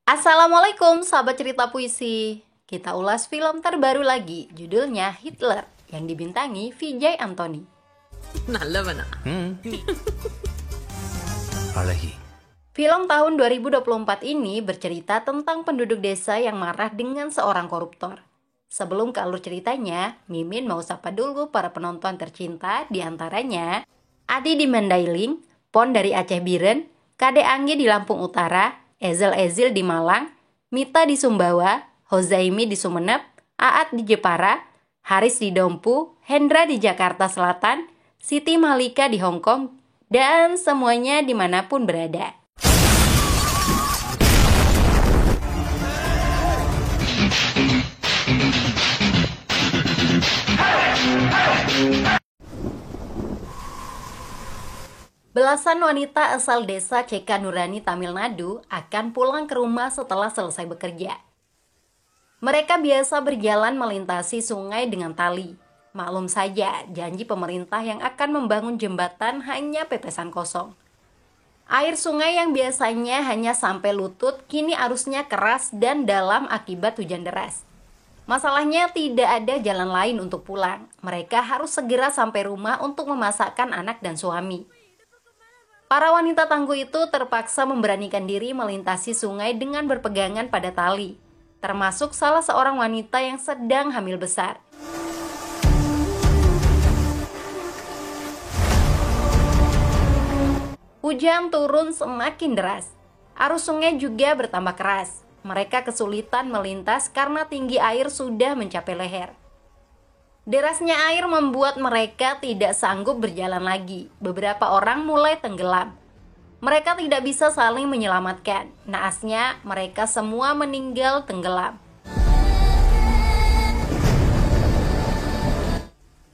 Assalamualaikum sahabat cerita puisi. Kita ulas film terbaru lagi, judulnya Hitler, yang dibintangi Vijay Antony. நல்லவனா அழகி. Film tahun 2024 ini bercerita tentang penduduk desa yang marah dengan seorang koruptor. Sebelum ke alur ceritanya, Mimin mau sapa dulu para penonton tercinta, diantaranya Adi di Mandailing, Pon dari Aceh Biren, Kade Anggi di Lampung Utara, Ezil di Malang, Mita di Sumbawa, Hozaimi di Sumeneb, Aat di Jepara, Haris di Dompu, Hendra di Jakarta Selatan, Siti Malika di Hong Kong, dan semuanya dimanapun berada. Belasan wanita asal desa Cekanurani, Tamil Nadu akan pulang ke rumah setelah selesai bekerja. Mereka biasa berjalan melintasi sungai dengan tali. Maklum saja, janji pemerintah yang akan membangun jembatan hanya pepesan kosong. Air sungai yang biasanya hanya sampai lutut, kini arusnya keras dan dalam akibat hujan deras. Masalahnya tidak ada jalan lain untuk pulang. Mereka harus segera sampai rumah untuk memasakkan anak dan suami. Para wanita tangguh itu terpaksa memberanikan diri melintasi sungai dengan berpegangan pada tali, termasuk salah seorang wanita yang sedang hamil besar. Hujan turun semakin deras. Arus sungai juga bertambah keras. Mereka kesulitan melintas karena tinggi air sudah mencapai leher. Derasnya air membuat mereka tidak sanggup berjalan lagi. Beberapa orang mulai tenggelam. Mereka tidak bisa saling menyelamatkan. Naasnya, mereka semua meninggal tenggelam.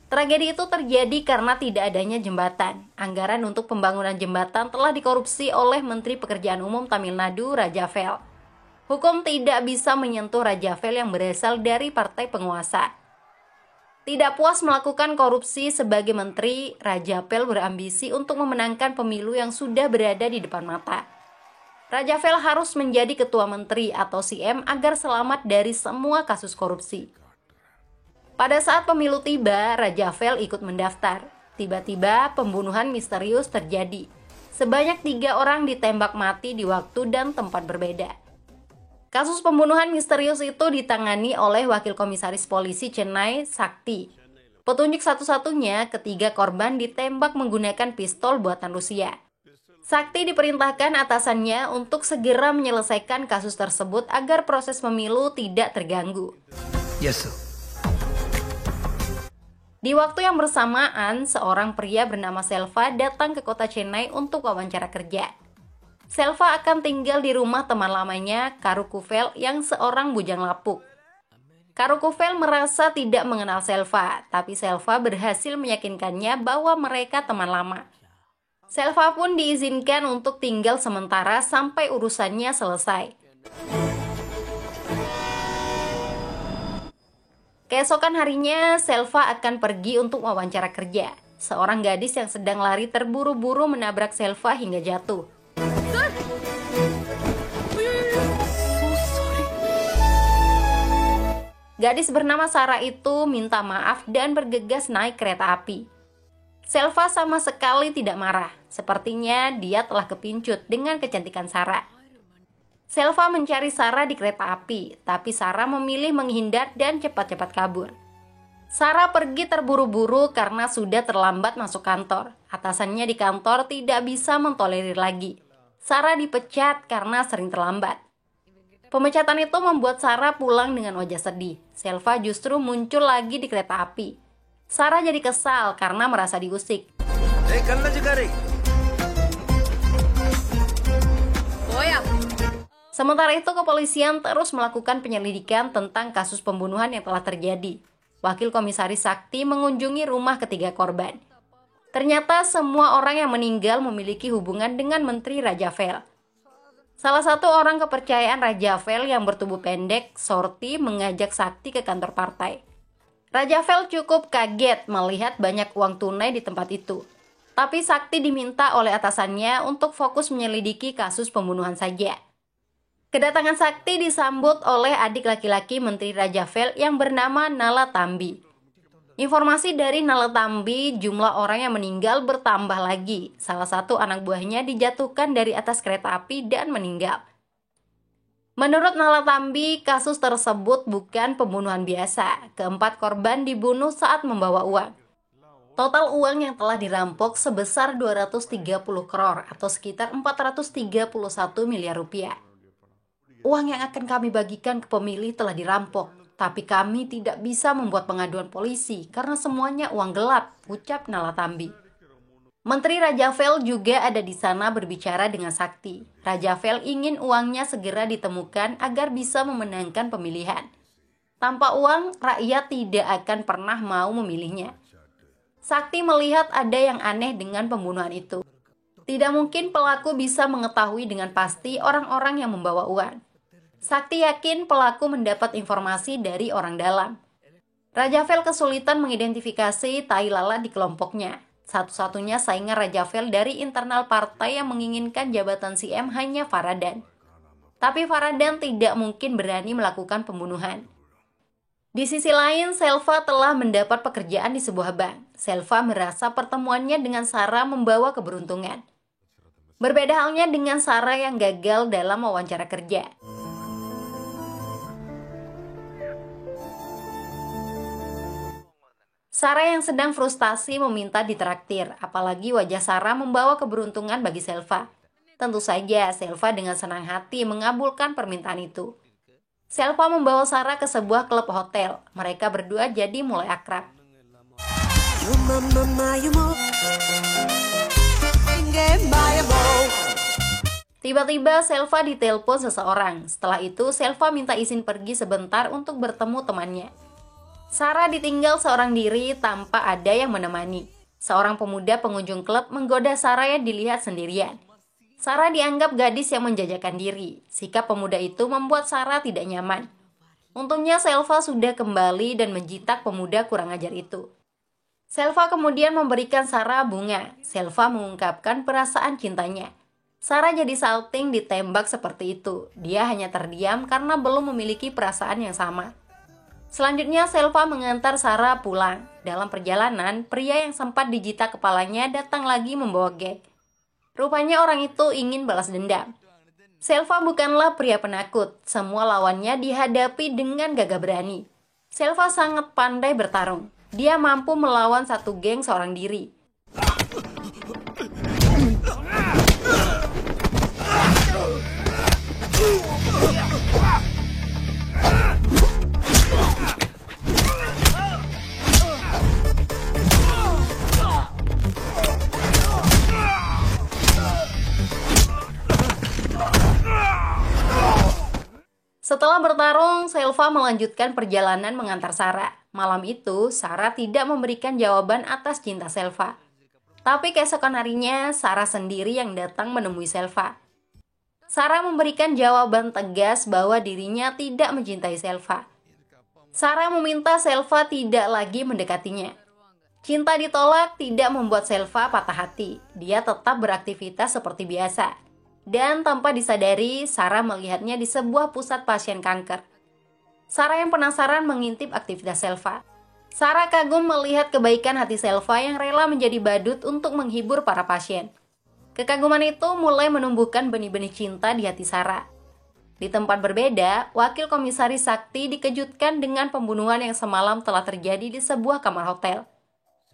Tragedi itu terjadi karena tidak adanya jembatan. Anggaran untuk pembangunan jembatan telah dikorupsi oleh Menteri Pekerjaan Umum Tamil Nadu, Rajapel. Hukum tidak bisa menyentuh Rajapel yang berasal dari partai penguasa. Tidak puas melakukan korupsi sebagai menteri, Rajapel berambisi untuk memenangkan pemilu yang sudah berada di depan mata. Rajapel harus menjadi ketua menteri atau CM agar selamat dari semua kasus korupsi. Pada saat pemilu tiba, Rajapel ikut mendaftar. Tiba-tiba pembunuhan misterius terjadi. Sebanyak 3 orang ditembak mati di waktu dan tempat berbeda. Kasus pembunuhan misterius itu ditangani oleh Wakil Komisaris Polisi Chennai, Sakti. Petunjuk satu-satunya, ketiga korban ditembak menggunakan pistol buatan Rusia. Sakti diperintahkan atasannya untuk segera menyelesaikan kasus tersebut agar proses pemilu tidak terganggu. Yes, sir. Di waktu yang bersamaan, seorang pria bernama Selva datang ke kota Chennai untuk wawancara kerja. Selva akan tinggal di rumah teman lamanya, Karukuvel, yang seorang bujang lapuk. Karukuvel merasa tidak mengenal Selva, tapi Selva berhasil meyakinkannya bahwa mereka teman lama. Selva pun diizinkan untuk tinggal sementara sampai urusannya selesai. Keesokan harinya, Selva akan pergi untuk wawancara kerja. Seorang gadis yang sedang lari terburu-buru menabrak Selva hingga jatuh. Gadis bernama Sarah itu minta maaf dan bergegas naik kereta api. Selva sama sekali tidak marah. Sepertinya dia telah kepincut dengan kecantikan Sarah. Selva mencari Sarah di kereta api, tapi Sarah memilih menghindar dan cepat-cepat kabur. Sarah pergi terburu-buru karena sudah terlambat masuk kantor. Atasannya di kantor tidak bisa mentolerir lagi. Sarah dipecat karena sering terlambat. Pemecatan itu membuat Sarah pulang dengan wajah sedih. Selva justru muncul lagi di kereta api. Sarah jadi kesal karena merasa diusik. Sementara itu, kepolisian terus melakukan penyelidikan tentang kasus pembunuhan yang telah terjadi. Wakil Komisaris Sakti mengunjungi rumah ketiga korban. Ternyata semua orang yang meninggal memiliki hubungan dengan Menteri Rajavel. Salah satu orang kepercayaan Rajavel yang bertubuh pendek, Sorti, mengajak Sakti ke kantor partai. Rajavel cukup kaget melihat banyak uang tunai di tempat itu. Tapi Sakti diminta oleh atasannya untuk fokus menyelidiki kasus pembunuhan saja. Kedatangan Sakti disambut oleh adik laki-laki Menteri Rajavel yang bernama Nala Tambi. Informasi dari Nala Tambi, jumlah orang yang meninggal bertambah lagi. Salah satu anak buahnya dijatuhkan dari atas kereta api dan meninggal. Menurut Nala Tambi, kasus tersebut bukan pembunuhan biasa. Keempat korban dibunuh saat membawa uang. Total uang yang telah dirampok sebesar 230 crore atau sekitar 431 miliar rupiah. Uang yang akan kami bagikan ke pemilih telah dirampok, tapi kami tidak bisa membuat pengaduan polisi karena semuanya uang gelap, ucap Nala Tambi. Menteri Rajavel juga ada di sana berbicara dengan Sakti. Rajavel ingin uangnya segera ditemukan agar bisa memenangkan pemilihan. Tanpa uang, rakyat tidak akan pernah mau memilihnya. Sakti melihat ada yang aneh dengan pembunuhan itu. Tidak mungkin pelaku bisa mengetahui dengan pasti orang-orang yang membawa uang. Sakti yakin pelaku mendapat informasi dari orang dalam. Rajavel kesulitan mengidentifikasi tai lalat di kelompoknya. Satu-satunya saingan Rajavel dari internal partai yang menginginkan jabatan CM hanya Faradan. Tapi Faradan tidak mungkin berani melakukan pembunuhan. Di sisi lain, Selva telah mendapat pekerjaan di sebuah bank. Selva merasa pertemuannya dengan Sarah membawa keberuntungan. Berbeda halnya dengan Sarah yang gagal dalam wawancara kerja. Sarah yang sedang frustasi meminta ditraktir, apalagi wajah Sarah membawa keberuntungan bagi Selva. Tentu saja Selva dengan senang hati mengabulkan permintaan itu. Selva membawa Sarah ke sebuah klub hotel. Mereka berdua jadi mulai akrab. Tiba-tiba Selva ditelepon seseorang. Setelah itu Selva minta izin pergi sebentar untuk bertemu temannya. Sarah ditinggal seorang diri tanpa ada yang menemani. Seorang pemuda pengunjung klub menggoda Sarah yang dilihat sendirian. Sarah dianggap gadis yang menjajakan diri. Sikap pemuda itu membuat Sarah tidak nyaman. Untungnya Selva sudah kembali dan menjitak pemuda kurang ajar itu. Selva kemudian memberikan Sarah bunga. Selva mengungkapkan perasaan cintanya. Sarah jadi salting ditembak seperti itu. Dia hanya terdiam karena belum memiliki perasaan yang sama. Selanjutnya Selva mengantar Sarah pulang. Dalam perjalanan, pria yang sempat dijitak kepalanya datang lagi membawa gek. Rupanya orang itu ingin balas dendam. Selva bukanlah pria penakut. Semua lawannya dihadapi dengan gagah berani. Selva sangat pandai bertarung. Dia mampu melawan satu geng seorang diri. Setelah bertarung, Selva melanjutkan perjalanan mengantar Sarah. Malam itu, Sarah tidak memberikan jawaban atas cinta Selva. Tapi keesokan harinya, Sarah sendiri yang datang menemui Selva. Sarah memberikan jawaban tegas bahwa dirinya tidak mencintai Selva. Sarah meminta Selva tidak lagi mendekatinya. Cinta ditolak tidak membuat Selva patah hati. Dia tetap beraktivitas seperti biasa. Dan tanpa disadari, Sarah melihatnya di sebuah pusat pasien kanker. Sarah yang penasaran mengintip aktivitas Selva. Sarah kagum melihat kebaikan hati Selva yang rela menjadi badut untuk menghibur para pasien. Kekaguman itu mulai menumbuhkan benih-benih cinta di hati Sarah. Di tempat berbeda, Wakil Komisaris Sakti dikejutkan dengan pembunuhan yang semalam telah terjadi di sebuah kamar hotel.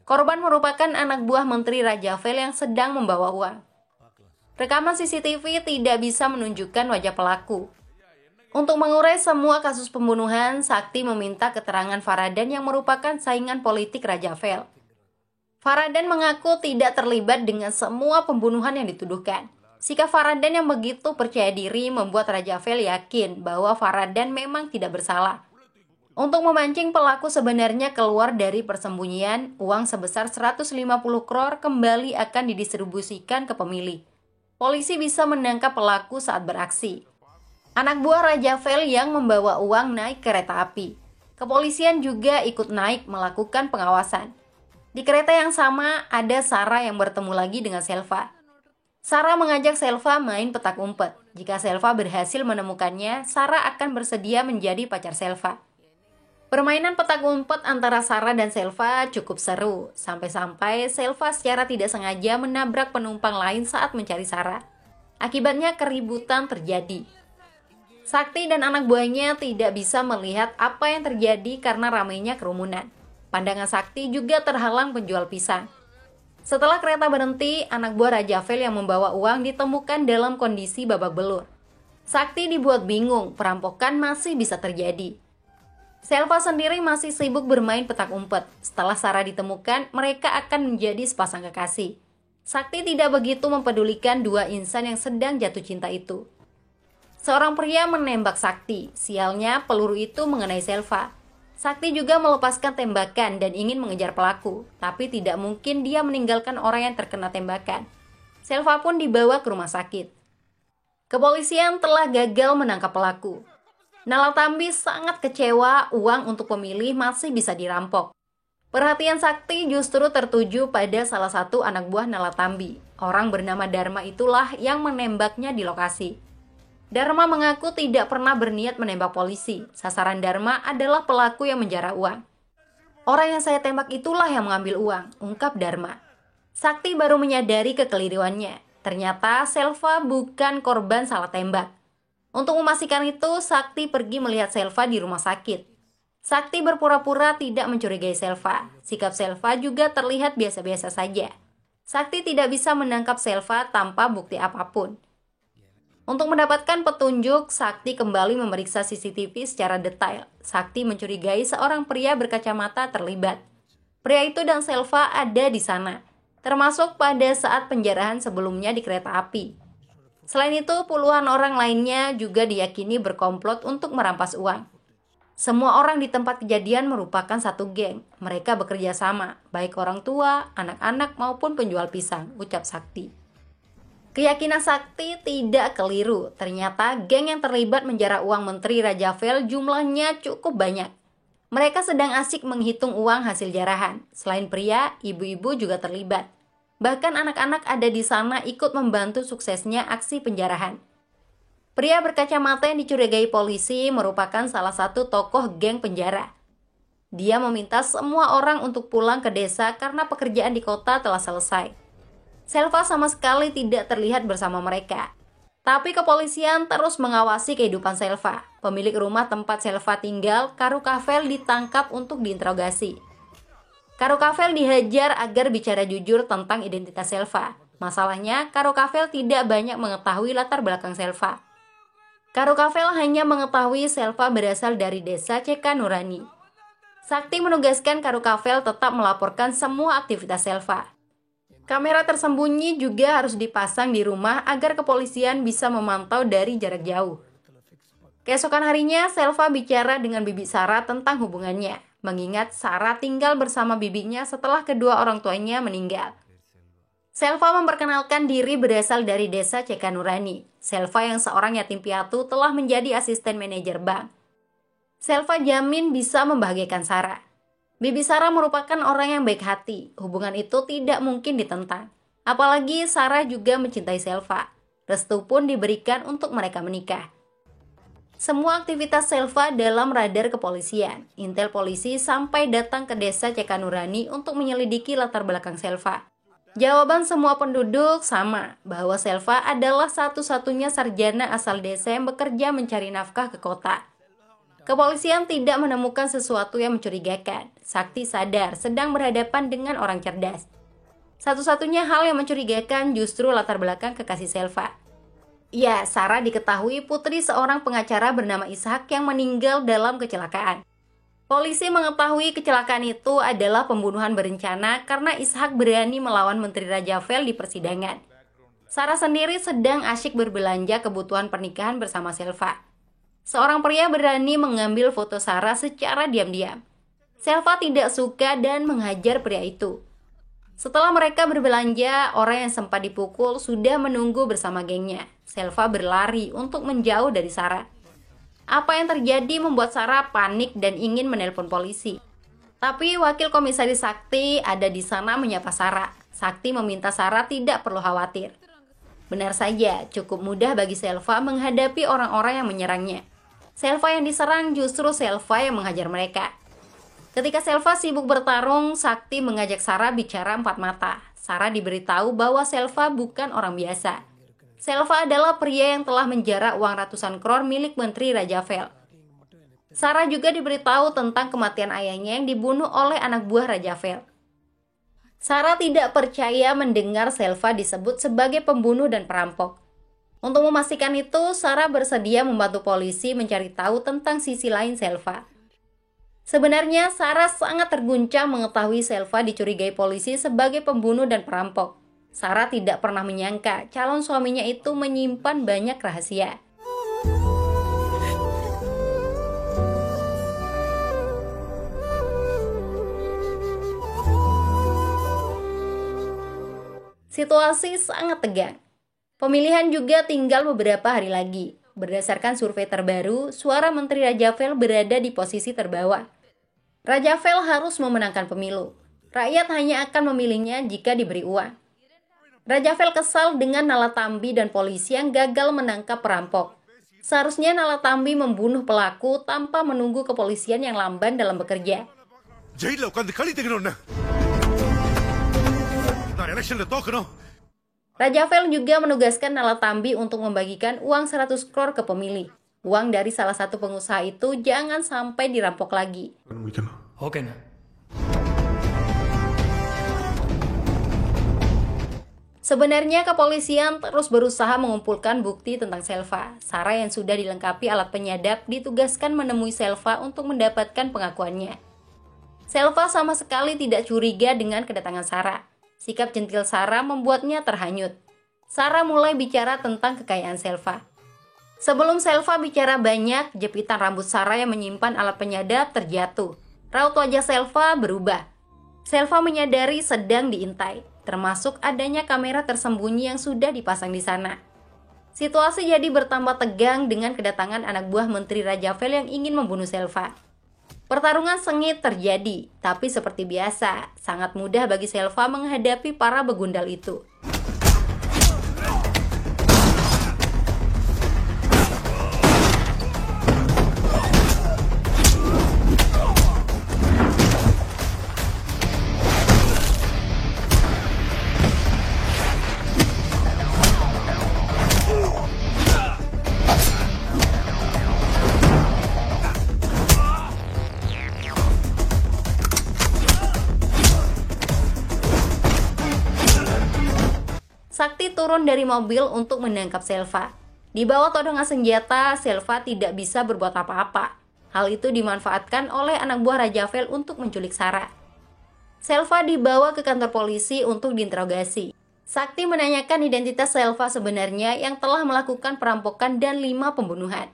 Korban merupakan anak buah Menteri Rajavel yang sedang membawa uang. Rekaman CCTV tidak bisa menunjukkan wajah pelaku. Untuk mengurai semua kasus pembunuhan, Sakti meminta keterangan Faradan yang merupakan saingan politik Rajavel. Faradan mengaku tidak terlibat dengan semua pembunuhan yang dituduhkan. Sikap Faradan yang begitu percaya diri membuat Rajavel yakin bahwa Faradan memang tidak bersalah. Untuk memancing pelaku sebenarnya keluar dari persembunyian, uang sebesar 150 crore kembali akan didistribusikan ke pemilih. Polisi bisa menangkap pelaku saat beraksi. Anak buah Raja Vel yang membawa uang naik kereta api. Kepolisian juga ikut naik melakukan pengawasan. Di kereta yang sama, ada Sarah yang bertemu lagi dengan Selva. Sarah mengajak Selva main petak umpet. Jika Selva berhasil menemukannya, Sarah akan bersedia menjadi pacar Selva. Permainan petak umpet antara Sarah dan Selva cukup seru, sampai-sampai Selva secara tidak sengaja menabrak penumpang lain saat mencari Sarah. Akibatnya keributan terjadi. Sakti dan anak buahnya tidak bisa melihat apa yang terjadi karena ramainya kerumunan. Pandangan Sakti juga terhalang penjual pisang. Setelah kereta berhenti, anak buah Raja Vel yang membawa uang ditemukan dalam kondisi babak belur. Sakti dibuat bingung, perampokan masih bisa terjadi. Selva sendiri masih sibuk bermain petak umpet. Setelah Sarah ditemukan, mereka akan menjadi sepasang kekasih. Sakti tidak begitu mempedulikan dua insan yang sedang jatuh cinta itu. Seorang pria menembak Sakti. Sialnya, peluru itu mengenai Selva. Sakti juga melepaskan tembakan dan ingin mengejar pelaku, tapi tidak mungkin dia meninggalkan orang yang terkena tembakan. Selva pun dibawa ke rumah sakit. Kepolisian telah gagal menangkap pelaku. Nalatambi sangat kecewa uang untuk pemilih masih bisa dirampok. Perhatian Sakti justru tertuju pada salah satu anak buah Nalatambi. Orang bernama Dharma itulah yang menembaknya di lokasi. Dharma mengaku tidak pernah berniat menembak polisi. Sasaran Dharma adalah pelaku yang menjara uang. Orang yang saya tembak itulah yang mengambil uang, ungkap Dharma. Sakti baru menyadari kekeliruannya. Ternyata Selva bukan korban salah tembak. Untuk memastikan itu, Sakti pergi melihat Selva di rumah sakit. Sakti berpura-pura tidak mencurigai Selva. Sikap Selva juga terlihat biasa-biasa saja. Sakti tidak bisa menangkap Selva tanpa bukti apapun. Untuk mendapatkan petunjuk, Sakti kembali memeriksa CCTV secara detail. Sakti mencurigai seorang pria berkacamata terlibat. Pria itu dan Selva ada di sana, termasuk pada saat penjarahan sebelumnya di kereta api. Selain itu, puluhan orang lainnya juga diyakini berkomplot untuk merampas uang. Semua orang di tempat kejadian merupakan satu geng. Mereka bekerja sama, baik orang tua, anak-anak maupun penjual pisang, ucap Sakti. Keyakinan Sakti tidak keliru. Ternyata geng yang terlibat menjara uang Menteri Raja Vel jumlahnya cukup banyak. Mereka sedang asik menghitung uang hasil jarahan. Selain pria, ibu-ibu juga terlibat. Bahkan anak-anak ada di sana ikut membantu suksesnya aksi penjarahan. Pria berkacamata yang dicurigai polisi merupakan salah satu tokoh geng penjara. Dia meminta semua orang untuk pulang ke desa karena pekerjaan di kota telah selesai. Selva sama sekali tidak terlihat bersama mereka. Tapi kepolisian terus mengawasi kehidupan Selva. Pemilik rumah tempat Selva tinggal, Karukavel, ditangkap untuk diinterogasi. Karukavel dihajar agar bicara jujur tentang identitas Selva. Masalahnya, Karukavel tidak banyak mengetahui latar belakang Selva. Karukavel hanya mengetahui Selva berasal dari desa Cekanurani. Sakti menugaskan Karukavel tetap melaporkan semua aktivitas Selva. Kamera tersembunyi juga harus dipasang di rumah agar kepolisian bisa memantau dari jarak jauh. Keesokan harinya, Selva bicara dengan bibi Sarah tentang hubungannya. Mengingat Sarah tinggal bersama bibinya setelah kedua orang tuanya meninggal. Selva memperkenalkan diri berasal dari desa Cekanurani. Selva yang seorang yatim piatu telah menjadi asisten manajer bank. Selva jamin bisa membahagiakan Sarah. Bibi Sarah merupakan orang yang baik hati. Hubungan itu tidak mungkin ditentang. Apalagi Sarah juga mencintai Selva. Restu pun diberikan untuk mereka menikah. Semua aktivitas Selva dalam radar kepolisian. Intel polisi sampai datang ke desa Cekanurani untuk menyelidiki latar belakang Selva. Jawaban semua penduduk sama, bahwa Selva adalah satu-satunya sarjana asal desa yang bekerja mencari nafkah ke kota. Kepolisian tidak menemukan sesuatu yang mencurigakan. Sakti sadar sedang berhadapan dengan orang cerdas. Satu-satunya hal yang mencurigakan justru latar belakang kekasih Selva. Ya, Sarah diketahui putri seorang pengacara bernama Ishak yang meninggal dalam kecelakaan. Polisi mengetahui kecelakaan itu adalah pembunuhan berencana karena Ishak berani melawan Menteri Raja Vel di persidangan. Sarah sendiri sedang asyik berbelanja kebutuhan pernikahan bersama Selva. Seorang pria berani mengambil foto Sarah secara diam-diam. Selva tidak suka dan menghajar pria itu. Setelah mereka berbelanja, orang yang sempat dipukul sudah menunggu bersama gengnya. Selva berlari untuk menjauh dari Sarah. Apa yang terjadi membuat Sarah panik dan ingin menelpon polisi. Tapi wakil komisaris Sakti ada di sana menyapa Sarah. Sakti meminta Sarah tidak perlu khawatir. Benar saja, cukup mudah bagi Selva menghadapi orang-orang yang menyerangnya. Selva yang diserang justru Selva yang menghajar mereka. Ketika Selva sibuk bertarung, Sakti mengajak Sarah bicara empat mata. Sarah diberitahu bahwa Selva bukan orang biasa. Selva adalah pria yang telah menjara uang ratusan crore milik Menteri Rajavel. Sarah juga diberitahu tentang kematian ayahnya yang dibunuh oleh anak buah Rajavel. Sarah tidak percaya mendengar Selva disebut sebagai pembunuh dan perampok. Untuk memastikan itu, Sarah bersedia membantu polisi mencari tahu tentang sisi lain Selva. Sebenarnya, Sarah sangat terguncang mengetahui Selva dicurigai polisi sebagai pembunuh dan perampok. Sarah tidak pernah menyangka calon suaminya itu menyimpan banyak rahasia. Situasi sangat tegang. Pemilihan juga tinggal beberapa hari lagi. Berdasarkan survei terbaru, suara Menteri Rajavel berada di posisi terbawah. Rajavel harus memenangkan pemilu. Rakyat hanya akan memilihnya jika diberi uang. Rajavel kesal dengan Nalatambi dan polisi yang gagal menangkap perampok. Seharusnya Nalatambi membunuh pelaku tanpa menunggu kepolisian yang lamban dalam bekerja. Rajavel juga menugaskan Nalatambi untuk membagikan uang 100 crore ke pemilih. Uang dari salah satu pengusaha itu jangan sampai dirampok lagi. Oke, nah. Sebenarnya kepolisian terus berusaha mengumpulkan bukti tentang Selva. Sarah yang sudah dilengkapi alat penyadap ditugaskan menemui Selva untuk mendapatkan pengakuannya. Selva sama sekali tidak curiga dengan kedatangan Sarah. Sikap jentil Sarah membuatnya terhanyut. Sarah mulai bicara tentang kekayaan Selva. Sebelum Selva bicara banyak, jepitan rambut Sarah yang menyimpan alat penyadap terjatuh. Raut wajah Selva berubah. Selva menyadari sedang diintai, termasuk adanya kamera tersembunyi yang sudah dipasang di sana. Situasi jadi bertambah tegang dengan kedatangan anak buah Menteri Rajavel yang ingin membunuh Selva. Pertarungan sengit terjadi, tapi seperti biasa, sangat mudah bagi Selva menghadapi para begundal itu. Sakti turun dari mobil untuk menangkap Selva. Di bawah todongan senjata, Selva tidak bisa berbuat apa-apa. Hal itu dimanfaatkan oleh anak buah Rajavel untuk menculik Sarah. Selva dibawa ke kantor polisi untuk diinterogasi. Sakti menanyakan identitas Selva sebenarnya yang telah melakukan perampokan dan 5 pembunuhan.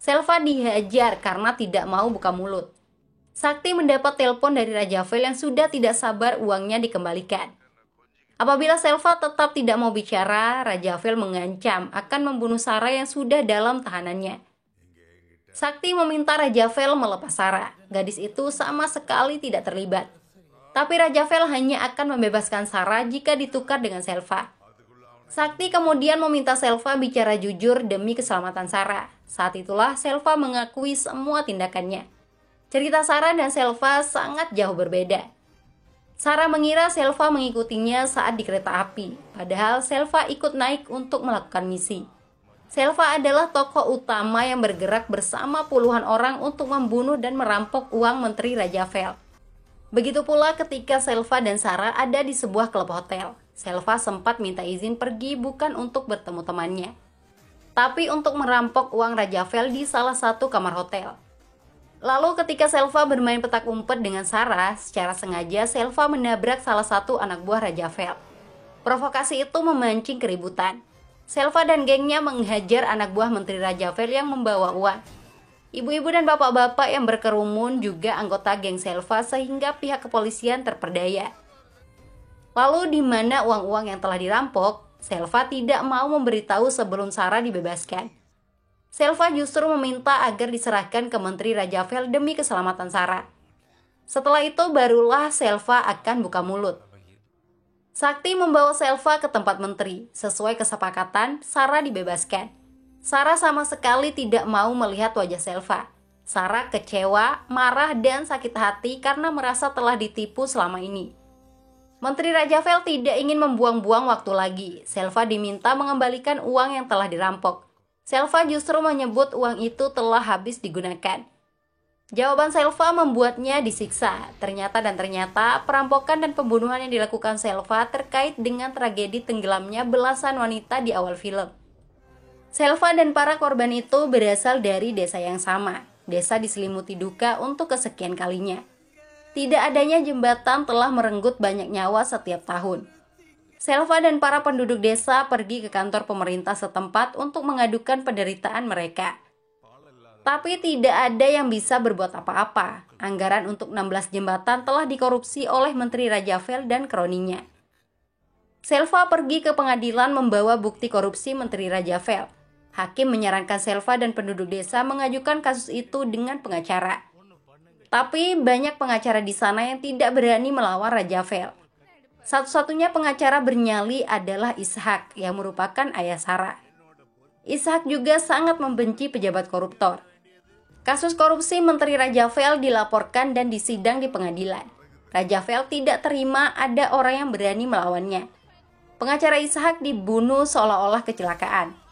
Selva dihajar karena tidak mau buka mulut. Sakti mendapat telepon dari Rajavel yang sudah tidak sabar uangnya dikembalikan. Apabila Selva tetap tidak mau bicara, Rajavel mengancam akan membunuh Sarah yang sudah dalam tahanannya. Sakti meminta Rajavel melepas Sarah. Gadis itu sama sekali tidak terlibat. Tapi Rajavel hanya akan membebaskan Sarah jika ditukar dengan Selva. Sakti kemudian meminta Selva bicara jujur demi keselamatan Sarah. Saat itulah Selva mengakui semua tindakannya. Cerita Sarah dan Selva sangat jauh berbeda. Sarah mengira Selva mengikutinya saat di kereta api, padahal Selva ikut naik untuk melakukan misi. Selva adalah tokoh utama yang bergerak bersama puluhan orang untuk membunuh dan merampok uang Menteri Rajavel. Begitu pula ketika Selva dan Sarah ada di sebuah klub hotel. Selva sempat minta izin pergi bukan untuk bertemu temannya, tapi untuk merampok uang Rajavel di salah satu kamar hotel. Lalu ketika Selva bermain petak umpet dengan Sarah, secara sengaja Selva menabrak salah satu anak buah Rajavel. Provokasi itu memancing keributan. Selva dan gengnya menghajar anak buah Menteri Rajavel yang membawa uang. Ibu-ibu dan bapak-bapak yang berkerumun juga anggota geng Selva sehingga pihak kepolisian terperdaya. Lalu di mana uang-uang yang telah dirampok, Selva tidak mau memberitahu sebelum Sarah dibebaskan. Selva justru meminta agar diserahkan ke Menteri Rajavel demi keselamatan Sarah. Setelah itu barulah Selva akan buka mulut. Sakti membawa Selva ke tempat menteri. Sesuai kesepakatan, Sarah dibebaskan. Sarah sama sekali tidak mau melihat wajah Selva. Sarah kecewa, marah, dan sakit hati karena merasa telah ditipu selama ini. Menteri Rajavel tidak ingin membuang-buang waktu lagi. Selva diminta mengembalikan uang yang telah dirampok. Selva justru menyebut uang itu telah habis digunakan. Jawaban Selva membuatnya disiksa. Ternyata perampokan dan pembunuhan yang dilakukan Selva terkait dengan tragedi tenggelamnya belasan wanita di awal film. Selva dan para korban itu berasal dari desa yang sama. Desa diselimuti duka untuk kesekian kalinya. Tidak adanya jembatan telah merenggut banyak nyawa setiap tahun. Selva dan para penduduk desa pergi ke kantor pemerintah setempat untuk mengadukan penderitaan mereka. Tapi tidak ada yang bisa berbuat apa-apa. Anggaran untuk 16 jembatan telah dikorupsi oleh Menteri Rajavel dan kroninya. Selva pergi ke pengadilan membawa bukti korupsi Menteri Rajavel. Hakim menyarankan Selva dan penduduk desa mengajukan kasus itu dengan pengacara. Tapi banyak pengacara di sana yang tidak berani melawan Rajavel. Satu-satunya pengacara bernyali adalah Ishak yang merupakan ayah Sarah. Ishak juga sangat membenci pejabat koruptor. Kasus korupsi Menteri Rajavel dilaporkan dan disidang di pengadilan. Rajavel tidak terima ada orang yang berani melawannya. Pengacara Ishak dibunuh seolah-olah kecelakaan.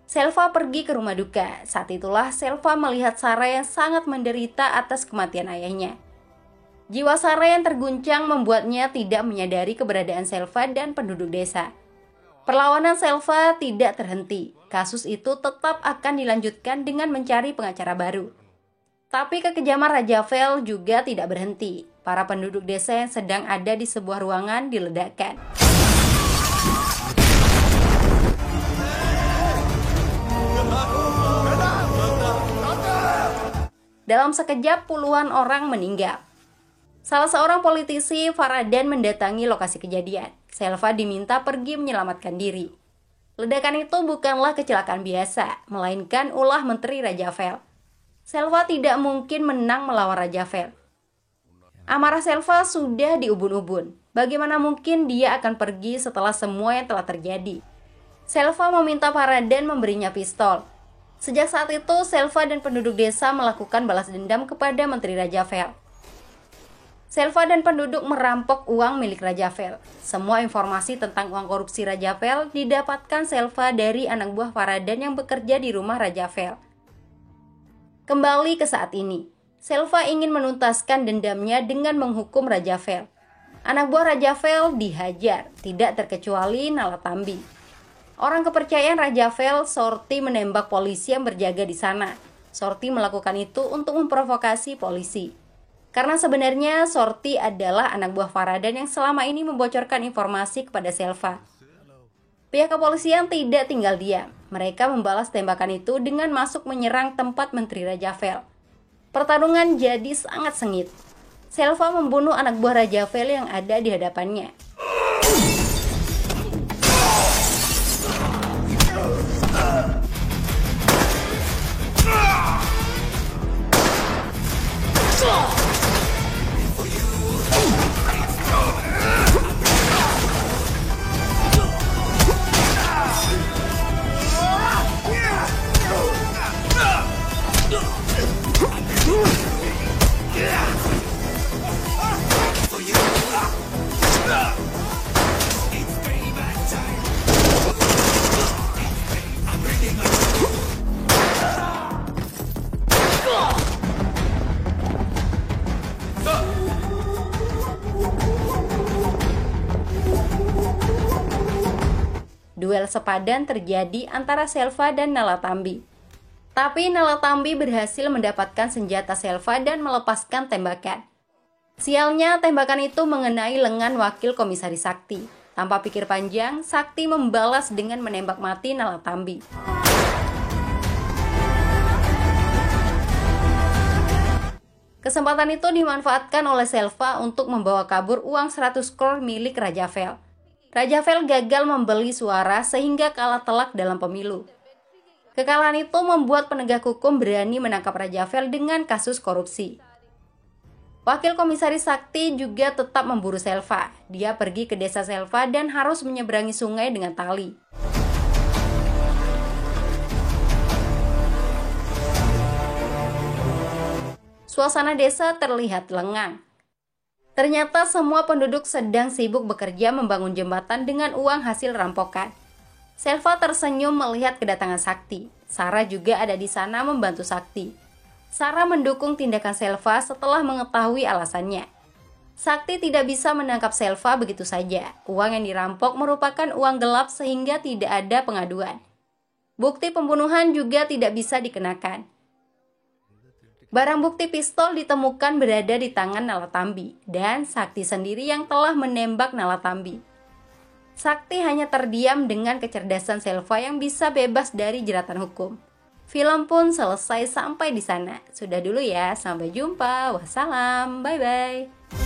Selva pergi ke rumah duka. Saat itulah Selva melihat Sarah yang sangat menderita atas kematian ayahnya. Jiwa Sarah yang terguncang membuatnya tidak menyadari keberadaan Selva dan penduduk desa. Perlawanan Selva tidak terhenti. Kasus itu tetap akan dilanjutkan dengan mencari pengacara baru. Tapi kekejaman Rajavel juga tidak berhenti. Para penduduk desa yang sedang ada di sebuah ruangan diledakkan. Dalam sekejap puluhan orang meninggal. Salah seorang politisi, Faradan, mendatangi lokasi kejadian. Selva diminta pergi menyelamatkan diri. Ledakan itu bukanlah kecelakaan biasa, melainkan ulah Menteri Rajavel. Selva tidak mungkin menang melawan Rajavel. Amarah Selva sudah diubun-ubun. Bagaimana mungkin dia akan pergi setelah semua yang telah terjadi? Selva meminta Faradan memberinya pistol. Sejak saat itu, Selva dan penduduk desa melakukan balas dendam kepada Menteri Rajavel. Selva dan penduduk merampok uang milik Rajavel. Semua informasi tentang uang korupsi Rajavel didapatkan Selva dari anak buah Faradan yang bekerja di rumah Rajavel. Kembali ke saat ini, Selva ingin menuntaskan dendamnya dengan menghukum Rajavel. Anak buah Rajavel dihajar, tidak terkecuali Nalatambi. Orang kepercayaan Rajavel, Sorti, menembak polisi yang berjaga di sana. Sorti melakukan itu untuk memprovokasi polisi. Karena sebenarnya Sorti adalah anak buah Faradan yang selama ini membocorkan informasi kepada Selva. Pihak kepolisian tidak tinggal diam. Mereka membalas tembakan itu dengan masuk menyerang tempat Menteri Rajavel. Pertarungan jadi sangat sengit. Selva membunuh anak buah Rajavel yang ada di hadapannya. Duel sepadan terjadi antara Selva dan Nalatambi. Tapi Nalatambi berhasil mendapatkan senjata Selva dan melepaskan tembakan. Sialnya, tembakan itu mengenai lengan wakil komisaris Sakti. Tanpa pikir panjang, Sakti membalas dengan menembak mati Nalatambi. Kesempatan itu dimanfaatkan oleh Selva untuk membawa kabur uang 100 crore milik Rajavel. Rajavel gagal membeli suara sehingga kalah telak dalam pemilu. Kekalahan itu membuat penegak hukum berani menangkap Rajavel dengan kasus korupsi. Wakil Komisaris Sakti juga tetap memburu Selva. Dia pergi ke desa Selva dan harus menyeberangi sungai dengan tali. Suasana desa terlihat lengang. Ternyata semua penduduk sedang sibuk bekerja membangun jembatan dengan uang hasil rampokan. Selva tersenyum melihat kedatangan Sakti. Sarah juga ada di sana membantu Sakti. Sarah mendukung tindakan Selva setelah mengetahui alasannya. Sakti tidak bisa menangkap Selva begitu saja. Uang yang dirampok merupakan uang gelap sehingga tidak ada pengaduan. Bukti pembunuhan juga tidak bisa dikenakan. Barang bukti pistol ditemukan berada di tangan Nalatambi dan Sakti sendiri yang telah menembak Nalatambi. Sakti hanya terdiam dengan kecerdasan Selva yang bisa bebas dari jeratan hukum. Film pun selesai sampai di sana. Sudah dulu ya, sampai jumpa. Wassalam, bye-bye.